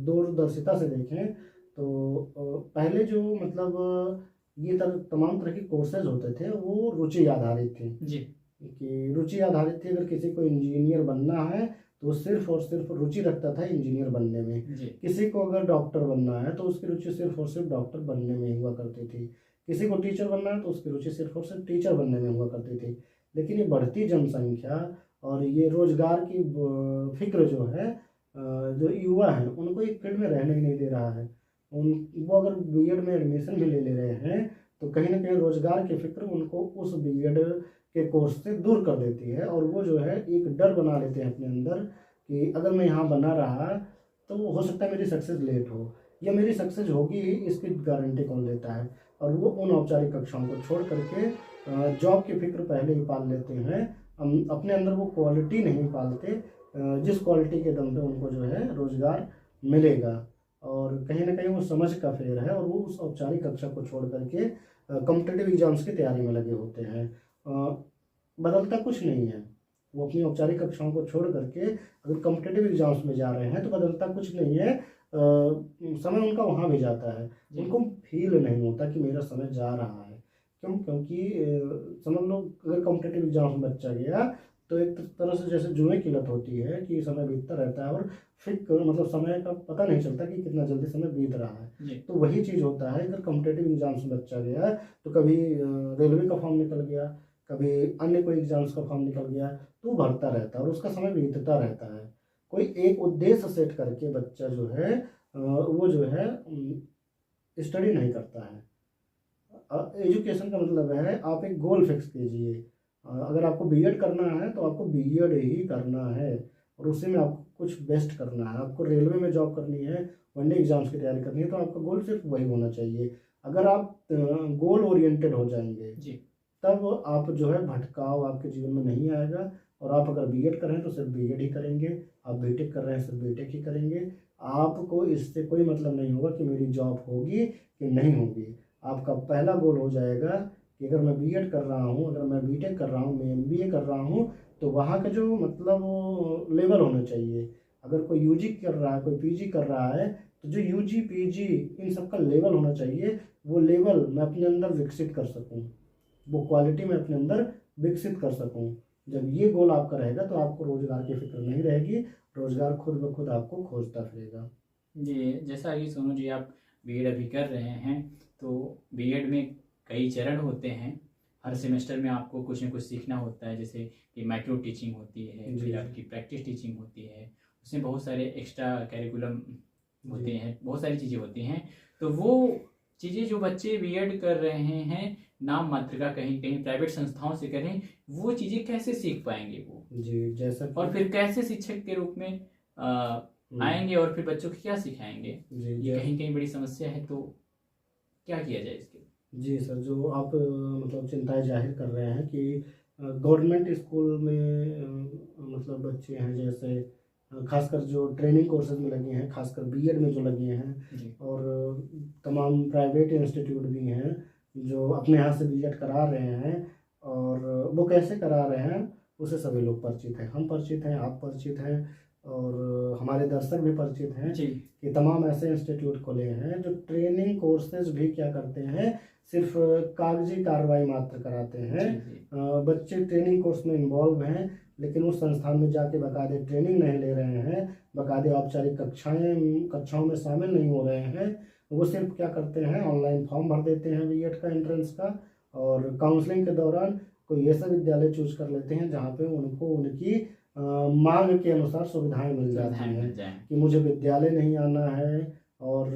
दूरदर्शिता से देखें तो पहले जो मतलब ये तमाम तरह के कोर्सेज होते थे वो रुचि आधारित थे जी, कि रुचि आधारित थी। अगर किसी को इंजीनियर बनना है तो सिर्फ और सिर्फ रुचि रखता था इंजीनियर बनने में। किसी को अगर डॉक्टर बनना है तो उसकी रुचि सिर्फ और सिर्फ डॉक्टर बनने में हुआ करती थी। किसी को टीचर बनना है तो उसकी रुचि सिर्फ और सिर्फ टीचर बनने में हुआ करती थी। लेकिन ये बढ़ती जनसंख्या और ये रोजगार की फिक्र जो है, जो युवा हैं उनको एक फील्ड में रहने ही नहीं दे रहा है। वो अगर बीएड में एडमिशन भी ले रहे हैं तो कहीं ना कहीं रोजगार की फिक्र उनको उस बीएड के कोर्स से दूर कर देती है और वो जो है एक डर बना लेते हैं अपने अंदर कि अगर मैं यहाँ बना रहा तो हो सकता है मेरी सक्सेस लेट हो या मेरी सक्सेस होगी ही, इसकी गारंटी कौन लेता है। और वो उन औपचारिक कक्षाओं को छोड़ करके जॉब की फिक्र पहले ही पाल लेते हैं। अपने अंदर वो क्वालिटी नहीं पालते जिस क्वालिटी के दम पे उनको जो है रोजगार मिलेगा। और कहीं ना कहीं वो समझ का फेर है और वो उस औपचारिक कक्षा को छोड़ करके कॉम्पिटिटिव एग्जाम्स की तैयारी में लगे होते हैं। बदलता कुछ नहीं है। वो अपनी औपचारिक कक्षाओं को छोड़ करके अगर कॉम्पिटिटिव एग्जाम्स में जा रहे हैं तो बदलता कुछ नहीं है। समय उनका वहाँ भी जाता है, जी उनको फील नहीं होता कि मेरा समय जा रहा है। क्यों? क्योंकि समझ लो अगर कॉम्पिटिटिव एग्जाम में बच्चा गया तो एक तरह से जैसे जुए की लत होती है कि समय बीतता रहता है और फिर मतलब समय का पता नहीं चलता कि कितना जल्दी समय बीत रहा है। जी तो वही चीज़ होता है अगर कॉम्पिटिटिव एग्जाम्स में बच्चा गया तो कभी रेलवे का फॉर्म निकल गया, कभी अन्य कोई एग्जाम्स का फॉर्म निकल गया, तो वो भरता रहता है और उसका समय बीतता रहता है। कोई एक उद्देश्य सेट करके बच्चा जो है वो जो है स्टडी नहीं करता है। एजुकेशन का मतलब है आप एक गोल फिक्स कीजिए। अगर आपको बीएड करना है तो आपको बीएड ही करना है और उसी में आपको कुछ बेस्ट करना है। आपको रेलवे में जॉब करनी है, वनडे एग्जाम्स की तैयारी करनी है, तो आपका गोल सिर्फ वही होना चाहिए। अगर आप गोल ओरिएंटेड हो जाएंगे जी तब आप जो है भटकाव आपके जीवन में नहीं आएगा। और आप अगर बीएड कर रहे हैं तो सिर्फ बीएड ही करेंगे, आप बीटेक कर रहे हैं सिर्फ बीटेक ही करेंगे। आपको इससे कोई मतलब नहीं होगा कि मेरी जॉब होगी कि नहीं होगी। आपका पहला गोल हो जाएगा कि अगर मैं बीएड कर रहा हूँ, अगर मैं बीटेक कर रहा हूँ, मैं एमबीए कर रहा हूँ, तो वहाँ का जो मतलब लेवल होना चाहिए। अगर कोई यूजी कर रहा है, कोई पीजी कर रहा है, तो जो यूजी पीजी इन सब का लेवल होना चाहिए, वो लेवल मैं अपने अंदर विकसित कर सकूँ, वो क्वालिटी मैं अपने अंदर विकसित कर सकूं। जब ये गोल आपका रहेगा तो आपको रोजगार की फिक्र नहीं रहेगी, रोजगार खुद ब खुद आपको खोजता फिरेगा। जी जैसा कि सोनू जी आप बीएड अभी कर रहे हैं, तो बीएड में कई चरण होते हैं। हर सेमेस्टर में आपको कुछ न कुछ सीखना होता है, जैसे कि माइक्रो टीचिंग होती है, जी फिर आपकी प्रैक्टिस टीचिंग होती है, उसमें बहुत सारे एक्स्ट्रा कैरिकुलम होते जी हैं, बहुत सारी चीज़ें होती हैं। तो वो चीज़ें जो बच्चे बीएड कर रहे हैं नाम मात्र का, कहीं कहीं प्राइवेट संस्थाओं से करें, वो चीज़ें कैसे सीख पाएंगे वो, जी जैसा कि और फिर कैसे शिक्षक के रूप में आएंगे और फिर बच्चों को क्या सिखाएंगे? जी ये कहीं कहीं बड़ी समस्या है, तो क्या किया जाए इसके? जी सर, जो आप मतलब चिंताएं जाहिर कर रहे हैं कि गवर्नमेंट स्कूल में मतलब बच्चे हैं जैसे खासकर जो ट्रेनिंग कोर्सेज में लगे हैं, खासकर बीएड में जो लगे हैं, जी और तमाम प्राइवेट इंस्टीट्यूट भी हैं जो अपने यहाँ से बीएड करा रहे हैं, और वो कैसे करा रहे हैं उसे सभी लोग परिचित हैं। हम परिचित हैं, आप परिचित हैं, और हमारे दर्शक भी परिचित हैं जी कि तमाम ऐसे इंस्टीट्यूट खोले हैं जो ट्रेनिंग कोर्सेज भी क्या करते हैं, सिर्फ कागजी कार्रवाई मात्र कराते हैं। जी जी बच्चे ट्रेनिंग कोर्स में इन्वॉल्व हैं लेकिन उस संस्थान में जाके बाकायदे ट्रेनिंग नहीं ले रहे हैं, बाकायदे औपचारिक कक्षाओं में शामिल नहीं हो रहे हैं। वो सिर्फ क्या करते हैं, ऑनलाइन फॉर्म भर देते हैं बीएड का एंट्रेंस का, और काउंसलिंग के दौरान कोई ऐसा विद्यालय चूज कर लेते हैं जहाँ पे उनको उनकी मांग के अनुसार सुविधाएं मिल जाती सुविधाएं हैं मिल जाएं। कि मुझे विद्यालय नहीं आना है और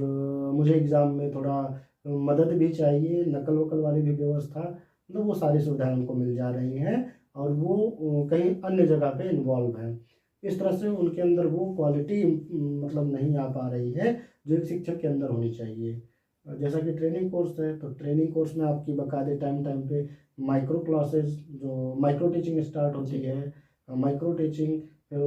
मुझे एग्ज़ाम में थोड़ा मदद भी चाहिए, नकल वकल वाली भी व्यवस्था, मतलब वो सारी सुविधाएं उनको मिल जा रही हैं और वो कहीं अन्य जगह पे इन्वॉल्व हैं। इस तरह से उनके अंदर वो क्वालिटी मतलब नहीं आ पा रही है जो एक शिक्षक के अंदर होनी चाहिए। जैसा कि ट्रेनिंग कोर्स है, तो ट्रेनिंग कोर्स में आपकी बाकायदे टाइम टाइम पे माइक्रो क्लासेस, जो माइक्रो टीचिंग स्टार्ट होती है, माइक्रो टीचिंग, फिर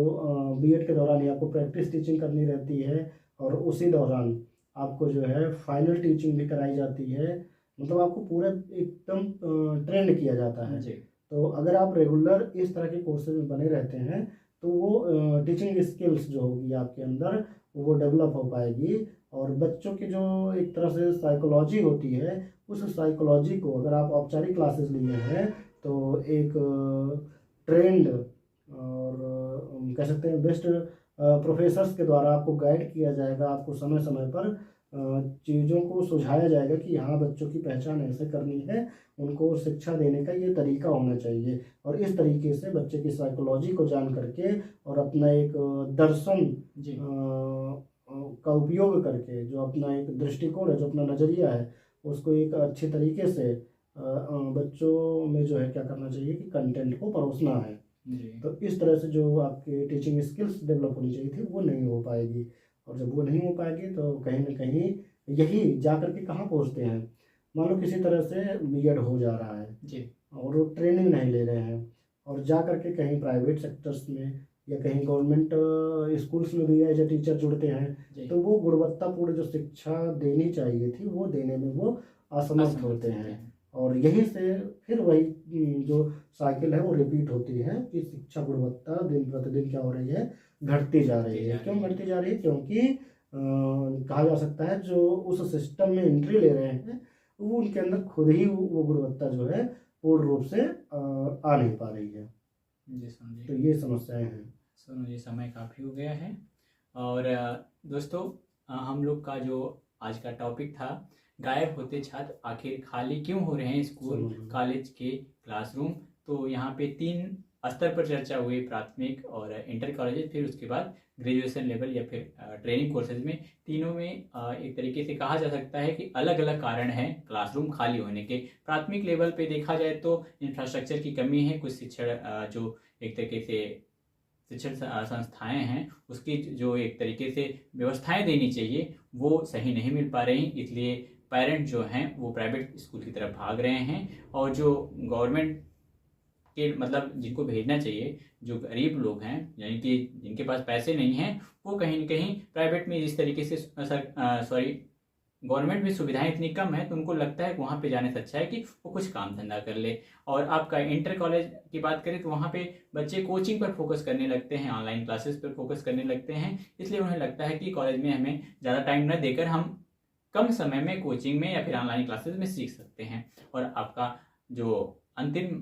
बीएड के दौरान ही आपको प्रैक्टिस टीचिंग करनी रहती है, और उसी दौरान आपको जो है फाइनल टीचिंग भी कराई जाती है। मतलब आपको पूरा एकदम ट्रेंड किया जाता है। जी तो अगर आप रेगुलर इस तरह के कोर्सेज में बने रहते हैं तो वो टीचिंग स्किल्स जो होगी आपके अंदर वो डेवलप हो पाएगी, और बच्चों की जो एक तरह से साइकोलॉजी होती है, उस साइकोलॉजी को अगर आप औपचारिक क्लासेस लिए हैं तो एक ट्रेंड और कह सकते हैं बेस्ट प्रोफेसर्स के द्वारा आपको गाइड किया जाएगा, आपको समय समय पर चीज़ों को सुझाया जाएगा कि हाँ बच्चों की पहचान ऐसे करनी है, उनको शिक्षा देने का ये तरीका होना चाहिए। और इस तरीके से बच्चे की साइकोलॉजी को जान करके और अपना एक दर्शन जी का उपयोग करके, जो अपना एक दृष्टिकोण है, जो अपना नज़रिया है, उसको एक अच्छे तरीके से बच्चों में जो है क्या करना चाहिए कि कंटेंट को परोसना है। जी तो इस तरह से जो आपके टीचिंग स्किल्स डेवलप होनी चाहिए थी वो नहीं हो पाएगी, और जब वो नहीं हो पाएगी तो कहीं ना कहीं यही जा करके कहाँ पहुँचते हैं। मान लो किसी तरह से बीएड हो जा रहा है जी और वो ट्रेनिंग नहीं ले रहे हैं, और जा करके कहीं प्राइवेट सेक्टर्स में या कहीं गवर्नमेंट स्कूल्स में भी एज ए टीचर जुड़ते हैं, जी तो वो गुणवत्तापूर्ण जो शिक्षा देनी चाहिए थी वो देने में वो असमर्थ होते हैं। और यहीं से फिर वही जो साइकिल है वो रिपीट होती है कि शिक्षा गुणवत्ता दिन प्रतिदिन क्या हो रही है, घटती जा रही है। क्यों घटती जा रही है? क्योंकि कहा जा सकता है जो उस सिस्टम में एंट्री ले रहे हैं वो उनके अंदर खुद ही वो गुणवत्ता जो है पूर्ण रूप से आ नहीं पा रही है। जी समझिए। तो ये समस्याएं हैं। सुनो जी, समय काफ़ी हो गया है। और दोस्तों, हम लोग का जो आज का टॉपिक था, गायब होते छात्र आखिर खाली क्यों हो रहे हैं स्कूल कॉलेज के क्लासरूम। तो यहाँ पे 3 स्तर पर चर्चा हुई, प्राथमिक और इंटर कॉलेज, फिर उसके बाद ग्रेजुएशन लेवल या फिर ट्रेनिंग कोर्सेज में। तीनों में एक तरीके से कहा जा सकता है कि अलग अलग कारण हैं क्लासरूम खाली होने के। प्राथमिक लेवल पे देखा जाए तो इंफ्रास्ट्रक्चर की कमी है, कुछ शिक्षण जो एक तरीके से शिक्षण संस्थाएं हैं उसकी जो एक तरीके से व्यवस्थाएं देनी चाहिए वो सही नहीं मिल पा रही, इसलिए पेरेंट जो हैं वो प्राइवेट स्कूल की तरफ भाग रहे हैं। और जो गवर्नमेंट के मतलब जिनको भेजना चाहिए, जो गरीब लोग हैं यानी कि जिनके पास पैसे नहीं हैं, वो कहीं ना कहीं प्राइवेट में इस तरीके से गवर्नमेंट में सुविधाएं इतनी कम है तो उनको लगता है कि वहाँ पे जाने से अच्छा है कि वो कुछ काम धंधा कर ले। और आपका इंटर कॉलेज की बात करें तो वहाँ पे बच्चे कोचिंग पर फोकस करने लगते हैं, ऑनलाइन क्लासेस पर फोकस करने लगते हैं, इसलिए उन्हें लगता है कि कॉलेज में हमें ज़्यादा टाइम न देकर हम कम समय में कोचिंग में या फिर ऑनलाइन क्लासेस में सीख सकते हैं। और आपका जो अंतिम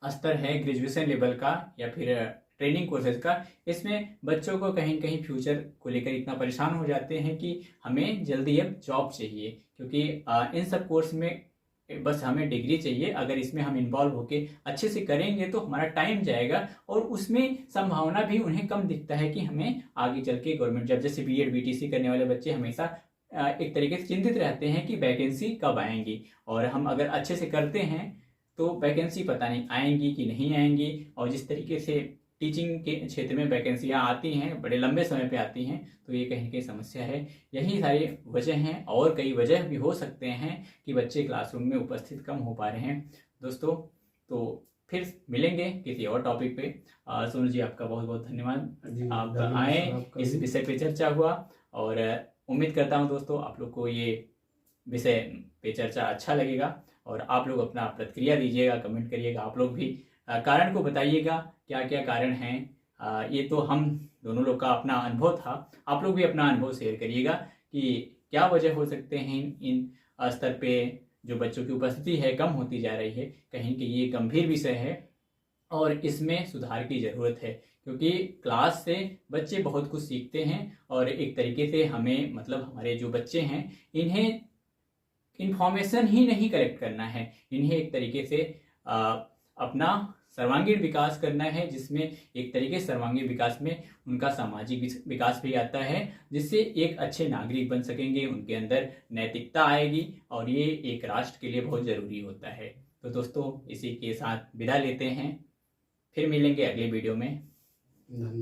स्तर है ग्रेजुएशन लेवल का या फिर ट्रेनिंग कोर्सेज का, इसमें बच्चों को कहीं कहीं फ्यूचर को लेकर इतना परेशान हो जाते हैं कि हमें जल्दी अब जॉब चाहिए, क्योंकि इन सब कोर्स में बस हमें डिग्री चाहिए। अगर इसमें हम इन्वॉल्व होके अच्छे से करेंगे तो हमारा टाइम जाएगा और उसमें संभावना भी उन्हें कम दिखता है कि हमें आगे चल के गवर्नमेंट जॉब, जैसे बीएड बीटीसी करने वाले बच्चे हमेशा एक तरीके से चिंतित रहते हैं कि वैकेंसी कब आएंगी। और हम अगर अच्छे से करते हैं तो वैकेंसी पता नहीं आएंगी कि नहीं आएंगी। और जिस तरीके से टीचिंग के क्षेत्र में वैकेंसियाँ आती हैं, बड़े लंबे समय पे आती हैं, तो ये कहीं कहीं समस्या है। यही सारी वजह हैं और कई वजह भी हो सकते हैं कि बच्चे क्लासरूम में उपस्थित कम हो पा रहे हैं। दोस्तों, तो फिर मिलेंगे किसी और टॉपिक पे। सोनू जी, आपका बहुत बहुत धन्यवाद, आप आए, इस विषय पे चर्चा हुआ। और उम्मीद करता हूँ दोस्तों आप लोग को ये विषय पे चर्चा अच्छा लगेगा और आप लोग अपना प्रतिक्रिया दीजिएगा, कमेंट करिएगा। आप लोग भी कारण को बताइएगा क्या क्या कारण हैं। ये तो हम दोनों लोग का अपना अनुभव था, आप लोग भी अपना अनुभव शेयर करिएगा कि क्या वजह हो सकते हैं इन स्तर पे जो बच्चों की उपस्थिति है कम होती जा रही है। कहीं कि ये गंभीर विषय है और इसमें सुधार की ज़रूरत है, क्योंकि क्लास से बच्चे बहुत कुछ सीखते हैं और एक तरीके से हमें मतलब हमारे जो बच्चे हैं इन्हें इंफॉर्मेशन ही नहीं कलेक्ट करना है, इन्हें एक तरीके से अपना सर्वांगीण विकास करना है, जिसमें एक तरीके सर्वांगीण विकास में उनका सामाजिक विकास भी आता है, जिससे एक अच्छे नागरिक बन सकेंगे, उनके अंदर नैतिकता आएगी और ये एक राष्ट्र के लिए बहुत ज़रूरी होता है। तो दोस्तों, इसी के साथ विदा लेते हैं, फिर मिलेंगे अगले वीडियो में। धन्यवाद।